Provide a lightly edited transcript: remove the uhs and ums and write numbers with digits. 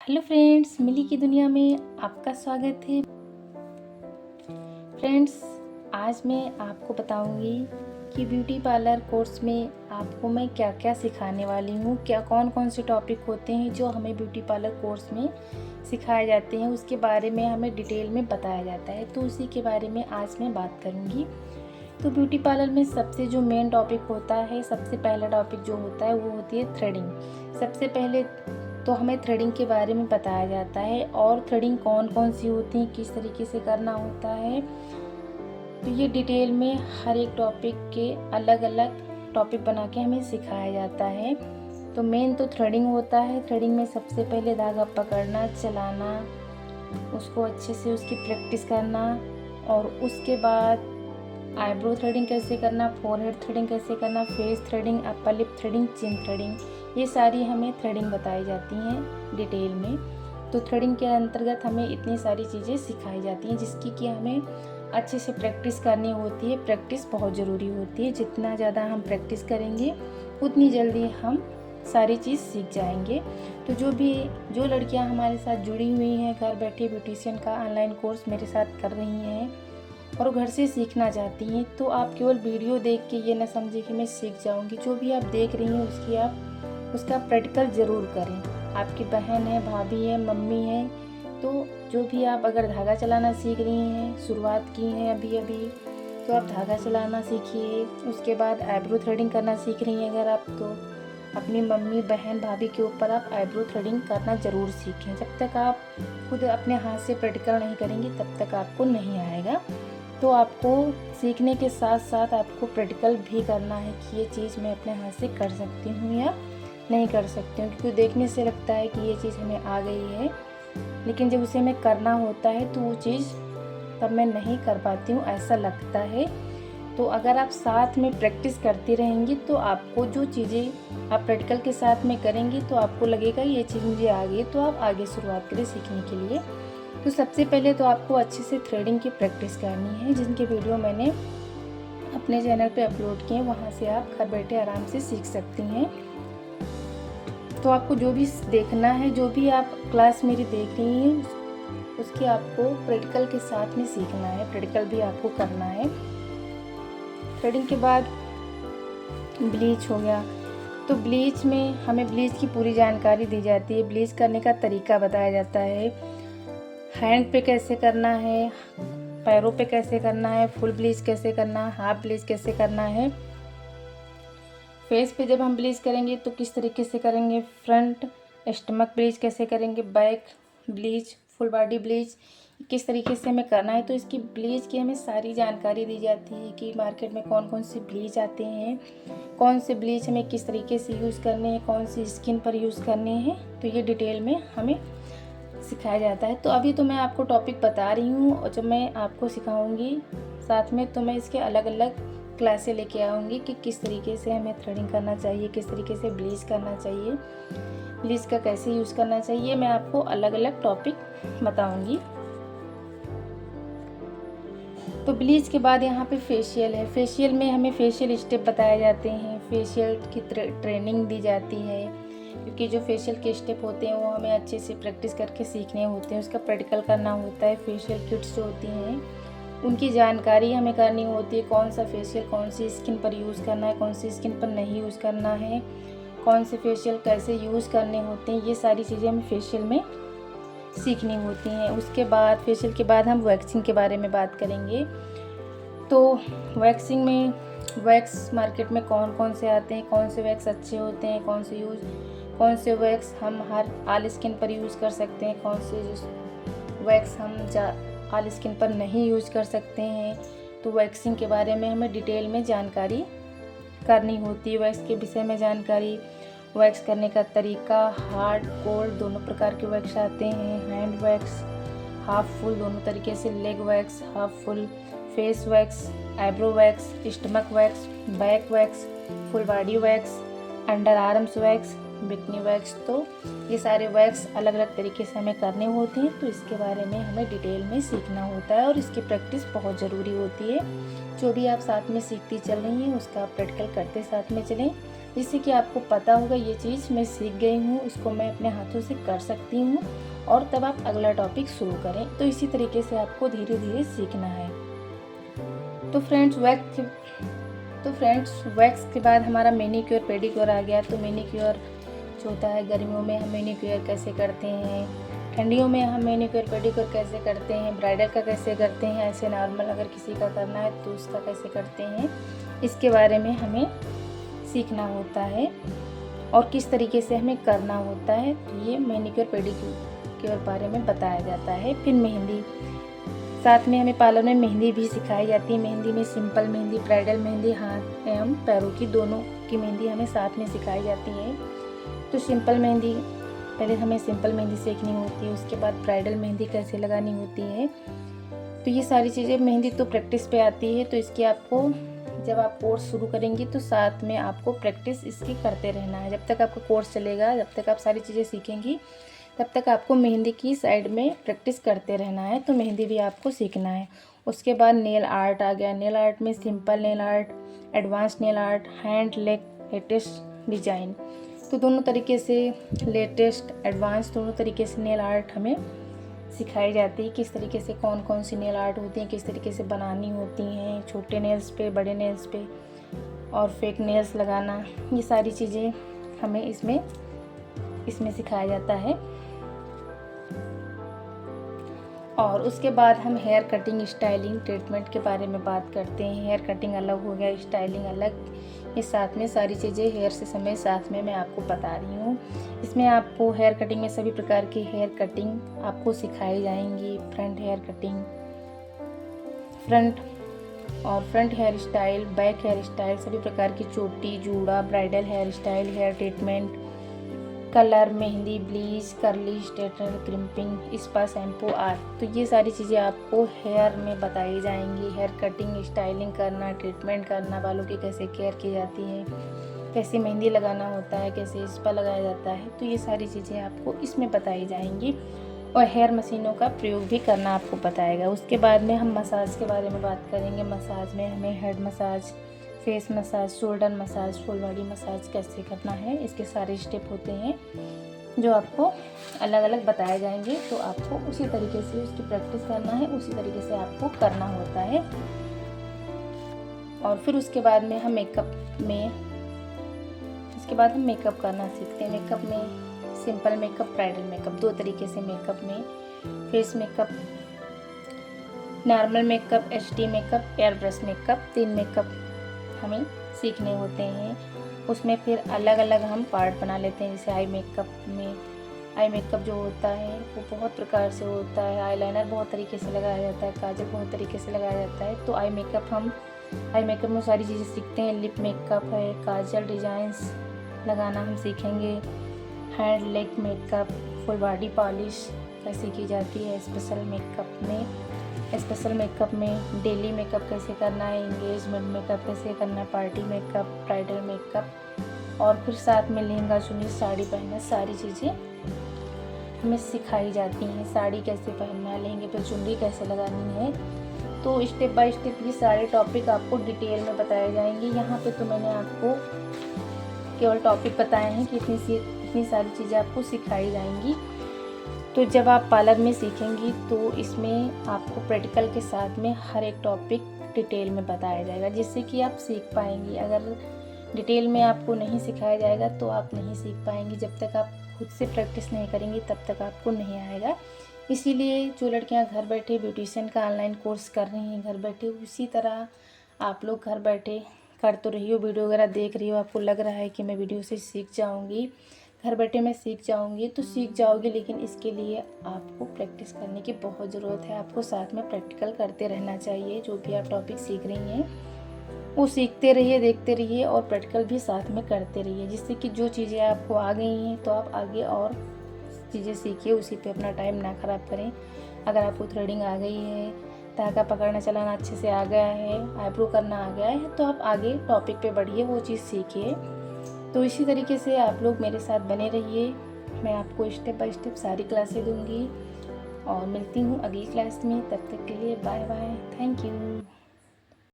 Hello friends, मिली की दुनिया में आपका स्वागत है। फ्रेंड्स, आज मैं आपको बताऊंगी कि ब्यूटी पार्लर कोर्स में आपको मैं क्या क्या सिखाने वाली हूँ। कौन कौन से टॉपिक होते हैं जो हमें ब्यूटी पार्लर कोर्स में सिखाए जाते हैं, उसके बारे में हमें डिटेल में बताया जाता है। तो उसी के बारे में आज मैं बात करूँगी। तो ब्यूटी पार्लर में सबसे जो मेन टॉपिक होता है, सबसे पहला टॉपिक जो होता है वो होती है थ्रेडिंग। सबसे पहले तो हमें थ्रेडिंग के बारे में बताया जाता है और थ्रेडिंग कौन कौन सी होती है, किस तरीके से करना होता है। तो ये डिटेल में हर एक टॉपिक के अलग अलग टॉपिक बना के हमें सिखाया जाता है। तो मेन तो थ्रेडिंग होता है। थ्रेडिंग में सबसे पहले धागा पकड़ना, चलाना, उसको अच्छे से उसकी प्रैक्टिस करना, और उसके बाद आईब्रो थ्रेडिंग कैसे करना, फोरहेड थ्रेडिंग कैसे करना, face threading, upper lip threading, chin threading, ये सारी हमें थ्रेडिंग बताई जाती हैं डिटेल में। तो थ्रेडिंग के अंतर्गत हमें इतनी सारी चीज़ें सिखाई जाती हैं जिसकी कि हमें अच्छे से प्रैक्टिस करनी होती है। प्रैक्टिस बहुत ज़रूरी होती है। जितना ज़्यादा हम प्रैक्टिस करेंगे उतनी जल्दी हम सारी चीज़ सीख जाएंगे। तो जो लड़कियां हमारे साथ जुड़ी हुई हैं, घर बैठे ब्यूटिशियन का ऑनलाइन कोर्स मेरे साथ कर रही हैं और घर से सीखना चाहती हैं, तो आप केवल वीडियो देख के ये ना समझे कि मैं सीख जाऊंगी। जो भी आप देख रही हैं उसका प्रैक्टिकल ज़रूर करें। आपकी बहन है, भाभी है, मम्मी है, तो जो भी आप अगर धागा चलाना सीख रही हैं, शुरुआत की हैं अभी अभी, तो आप धागा चलाना सीखिए। उसके बाद आईब्रो थ्रेडिंग करना सीख रही हैं अगर आप, तो अपनी मम्मी, बहन, भाभी के ऊपर आप आईब्रो थ्रेडिंग करना ज़रूर सीखें। जब तक आप खुद अपने हाथ से प्रैक्टिकल नहीं करेंगी तब तक आपको नहीं आएगा। तो आपको सीखने के साथ साथ आपको प्रैक्टिकल भी करना है कि ये चीज़ मैं अपने हाथ से कर सकती हूँ या नहीं कर सकती हूँ। क्योंकि देखने से लगता है कि ये चीज़ हमें आ गई है, लेकिन जब उसे हमें करना होता है तो वो चीज़ तब मैं नहीं कर पाती हूँ, ऐसा लगता है। तो अगर आप साथ में प्रैक्टिस करती रहेंगी तो आपको जो चीज़ें आप प्रैक्टिकल के साथ में करेंगी तो आपको लगेगा ये चीज़ मुझे आ गई, तो आप आगे शुरुआत करें सीखने के लिए। तो सबसे पहले तो आपको अच्छे से थ्रेडिंग की प्रैक्टिस करनी है, जिनके वीडियो मैंने अपने चैनल पे अपलोड किए, वहाँ से आप घर बैठे आराम से सीख सकती हैं। तो आपको जो भी देखना है, जो भी आप क्लास मेरी देख रही हैं, उसकी आपको प्रैक्टिकल के साथ में सीखना है, प्रैक्टिकल भी आपको करना है। थ्रेडिंग के बाद ब्लीच हो गया। तो ब्लीच में हमें ब्लीच की पूरी जानकारी दी जाती है, ब्लीच करने का तरीका बताया जाता है। हैंड पे कैसे करना है, पैरों पे कैसे करना है, फुल ब्लीच कैसे करना है, हाफ ब्लीच कैसे करना है। फेस पे जब हम ब्लीच करेंगे तो किस तरीके से करेंगे, फ्रंट स्टमक ब्लीच कैसे करेंगे, back bleach, full body bleach किस तरीके से हमें करना है। तो इसकी ब्लीच की हमें सारी जानकारी दी जाती है कि मार्केट में कौन कौन से ब्लीच आते हैं, कौन से ब्लीच हमें किस तरीके से यूज़ करने हैं, कौन सी स्किन पर यूज़ करने हैं। तो ये डिटेल में हमें सिखाया जाता है। तो अभी तो मैं आपको टॉपिक बता रही हूँ, और जब मैं आपको सिखाऊंगी साथ में तो मैं इसके अलग अलग क्लासें लेके आऊँगी कि किस तरीके से हमें थ्रेडिंग करना चाहिए, किस तरीके से ब्लीच करना चाहिए, ब्लीच का कैसे यूज़ करना चाहिए, मैं आपको अलग अलग टॉपिक बताऊँगी। तो ब्लीच के बाद यहाँ पे फेशियल है। फेशियल में हमें फेशियल स्टेप बताए जाते हैं, फेशियल की ट्रेनिंग दी जाती है, क्योंकि जो फेशियल के स्टेप होते हैं वो हमें अच्छे से प्रैक्टिस करके सीखने होते हैं, उसका प्रैक्टिकल करना होता है। फेशियल किट्स जो होती हैं उनकी जानकारी हमें करनी होती है, कौन सा फेशियल कौन सी स्किन पर यूज़ करना है, कौन सी स्किन पर नहीं यूज़ करना है, कौन से फेशियल कैसे यूज़ करने होते हैं, ये सारी चीज़ें हमें फेशियल में सीखनी होती हैं। उसके बाद फेशियल के बाद हम वैक्सिंग के बारे में बात करेंगे। तो वैक्सिंग में वैक्स मार्केट में कौन कौन से आते हैं, कौन से वैक्स अच्छे होते हैं, कौन से वैक्स हम हर ऑल स्किन पर यूज़ कर सकते हैं, कौन से वैक्स हम ऑल स्किन पर नहीं यूज़ कर सकते हैं। तो वैक्सिंग के बारे में हमें डिटेल में जानकारी करनी होती है, वैक्स के विषय में जानकारी, वैक्स करने का तरीका, हार्ड कोल्ड दोनों प्रकार के वैक्स आते हैं, हैंड वैक्स, हाफ फुल दोनों तरीके से, leg wax, half full, face wax, eyebrow wax, stomach wax, back wax, full body wax, under arms wax, bikini wax. तो ये सारे वैक्स अलग अलग तरीके से हमें करने होते हैं, तो इसके बारे में हमें डिटेल में सीखना होता है और इसकी प्रैक्टिस बहुत ज़रूरी होती है। जो भी आप साथ में सीखती चल रही हैं उसका आप प्रैक्टिकल करते साथ में चलें, जिससे कि आपको पता होगा ये चीज़ मैं सीख गई हूँ, इसको मैं अपने हाथों से कर सकती हूँ, और तब आप अगला टॉपिक शुरू करें। तो इसी तरीके से आपको धीरे धीरे सीखना है। तो फ्रेंड्स वैक्स के बाद हमारा मैनीक्योर पेडिक्योर आ गया। तो मैनीक्योर जो होता है, गर्मियों में हम मैनीक्योर कैसे करते हैं, ठंडियों में हम मैनीक्योर पेडिक्योर कैसे करते हैं, ब्राइडल का कैसे करते हैं, ऐसे नॉर्मल अगर किसी का करना है तो उसका कैसे करते हैं, इसके बारे में हमें सीखना होता है और किस तरीके से हमें करना होता है। तो ये मैनीक्योर पेडिक्योर के बारे में बताया जाता है। फिर मेहंदी, साथ में हमें पार्लर में मेहंदी भी सिखाई जाती है। मेहंदी में सिंपल मेहंदी, ब्राइडल मेहंदी, हाथ एवं पैरों की दोनों की मेहंदी हमें साथ में सिखाई जाती है। तो सिंपल मेहंदी, पहले हमें सिंपल मेहंदी सीखनी होती है, उसके बाद ब्राइडल मेहंदी कैसे लगानी होती है। तो ये सारी चीज़ें, मेहंदी तो प्रैक्टिस पे आती है। तो इसकी आपको, जब आप कोर्स शुरू करेंगी तो साथ में आपको प्रैक्टिस इसकी करते रहना है। जब तक आपका कोर्स चलेगा, जब तक आप सारी चीज़ें सीखेंगी, तब तक आपको मेहंदी की साइड में प्रैक्टिस करते रहना है। तो मेहंदी भी आपको सीखना है। उसके बाद नेल आर्ट आ गया। नेल आर्ट में simple nail art, advance nail art, hand, leg, latest design. तो दोनों तरीके से, लेटेस्ट, एडवांस, दोनों तरीके से नेल आर्ट हमें सिखाई जाती है। किस तरीके से कौन कौन सी नेल आर्ट होती हैं, किस तरीके से बनानी होती हैं, छोटे नेल्स पे, बड़े नेल्स पे, और फेक नेल्स लगाना, ये सारी चीज़ें हमें इसमें सिखाया जाता है। और उसके बाद हम हेयर कटिंग, स्टाइलिंग, ट्रीटमेंट के बारे में बात करते हैं। हेयर कटिंग अलग हो गया, स्टाइलिंग अलग, ये साथ में सारी चीज़ें हेयर से समय साथ में मैं आपको बता रही हूँ। इसमें आपको हेयर कटिंग में सभी प्रकार की हेयर कटिंग आपको सिखाई जाएंगी। Front hair cutting, front hair style, back hair style, सभी प्रकार की चोटी, जूड़ा, bridal hair style, hair treatment, colour, mehndi, bleach, curly, straightener, crimping, spa, shampoo आदि। तो ये सारी चीज़ें आपको हेयर में बताई जाएंगी। हेयर कटिंग, स्टाइलिंग करना, ट्रीटमेंट करना, बालों की कैसे केयर की जाती है, कैसे मेहंदी लगाना होता है, कैसे स्पा लगाया जाता है। तो ये सारी चीज़ें आपको इसमें बताई जाएंगी। और हेयर मशीनों का प्रयोग भी करना आपको बताएगा। उसके बाद में हम मसाज के बारे में बात करेंगे। मसाज में हमें head massage, face massage, shoulder massage, full body massage कैसे करना है, इसके सारे स्टेप होते हैं जो आपको अलग अलग बताए जाएंगे। तो आपको उसी तरीके से उसकी प्रैक्टिस करना है, उसी तरीके से आपको करना होता है। और फिर उसके बाद में हम मेकअप करना सीखते हैं। मेकअप में सिंपल मेकअप, ब्राइडल मेकअप, दो तरीके से मेकअप में, face makeup, normal makeup, HD makeup, air brush makeup, 3 makeup हमें सीखने होते हैं। उसमें फिर अलग अलग हम पार्ट बना लेते हैं। जैसे आई मेकअप जो होता है वो बहुत प्रकार से होता है। आईलाइनर बहुत तरीके से लगाया जाता है, काजल बहुत तरीके से लगाया जाता है। तो आई मेकअप में सारी चीज़ें सीखते हैं। लिप मेकअप है, काजल डिजाइंस लगाना हम सीखेंगे। Hand, leg makeup, full body polish कैसे की जाती है। स्पेशल मेकअप में डेली मेकअप कैसे करना है, एंगेजमेंट मेकअप कैसे करना है, पार्टी मेकअप, ब्राइडल मेकअप, और फिर साथ में लहंगा, चुन्नी, साड़ी पहनना, सारी चीज़ें हमें सिखाई जाती हैं। साड़ी कैसे पहनना है, लहंगे पे चुन्नी कैसे लगानी है। तो स्टेप बाय स्टेप ये सारे टॉपिक आपको डिटेल में बताए जाएंगे। यहाँ पे तो मैंने आपको केवल टॉपिक बताए हैं कि इतनी सारी चीज़ें आपको सिखाई जाएंगी। तो जब आप पार्लर में सीखेंगी तो इसमें आपको प्रैक्टिकल के साथ में हर एक टॉपिक डिटेल में बताया जाएगा, जिससे कि आप सीख पाएंगी। अगर डिटेल में आपको नहीं सिखाया जाएगा तो आप नहीं सीख पाएंगी। जब तक आप खुद से प्रैक्टिस नहीं करेंगी तब तक आपको नहीं आएगा। इसीलिए जो लड़कियां घर बैठे ब्यूटिशियन का ऑनलाइन कोर्स कर रही हैं, घर बैठे, उसी तरह आप लोग घर बैठे कर तो रही हो, वीडियो वगैरह देख रही हो, आपको लग रहा है कि मैं वीडियो से सीख जाऊँगी, घर बैठे मैं सीख जाऊंगी। तो सीख जाओगी, लेकिन इसके लिए आपको प्रैक्टिस करने की बहुत ज़रूरत है। आपको साथ में प्रैक्टिकल करते रहना चाहिए। जो भी आप टॉपिक सीख रही हैं वो सीखते रहिए, देखते रहिए और प्रैक्टिकल भी साथ में करते रहिए, जिससे कि जो चीज़ें आपको आ गई हैं तो आप आगे और चीज़ें सीखिए, उसी पे अपना टाइम ना ख़राब करें। अगर आपको थ्रेडिंग आ गई है, धागा पकड़ना चलाना अच्छे से आ गया है, आईब्रो करना आ गया है, तो आप आगे टॉपिक पे बढ़िए, वो चीज़ सीखिए। तो इसी तरीके से आप लोग मेरे साथ बने रहिए। मैं आपको स्टेप बाय स्टेप सारी क्लासें दूंगी और मिलती हूँ अगली क्लास में। तब तक के लिए बाय बाय, थैंक यू।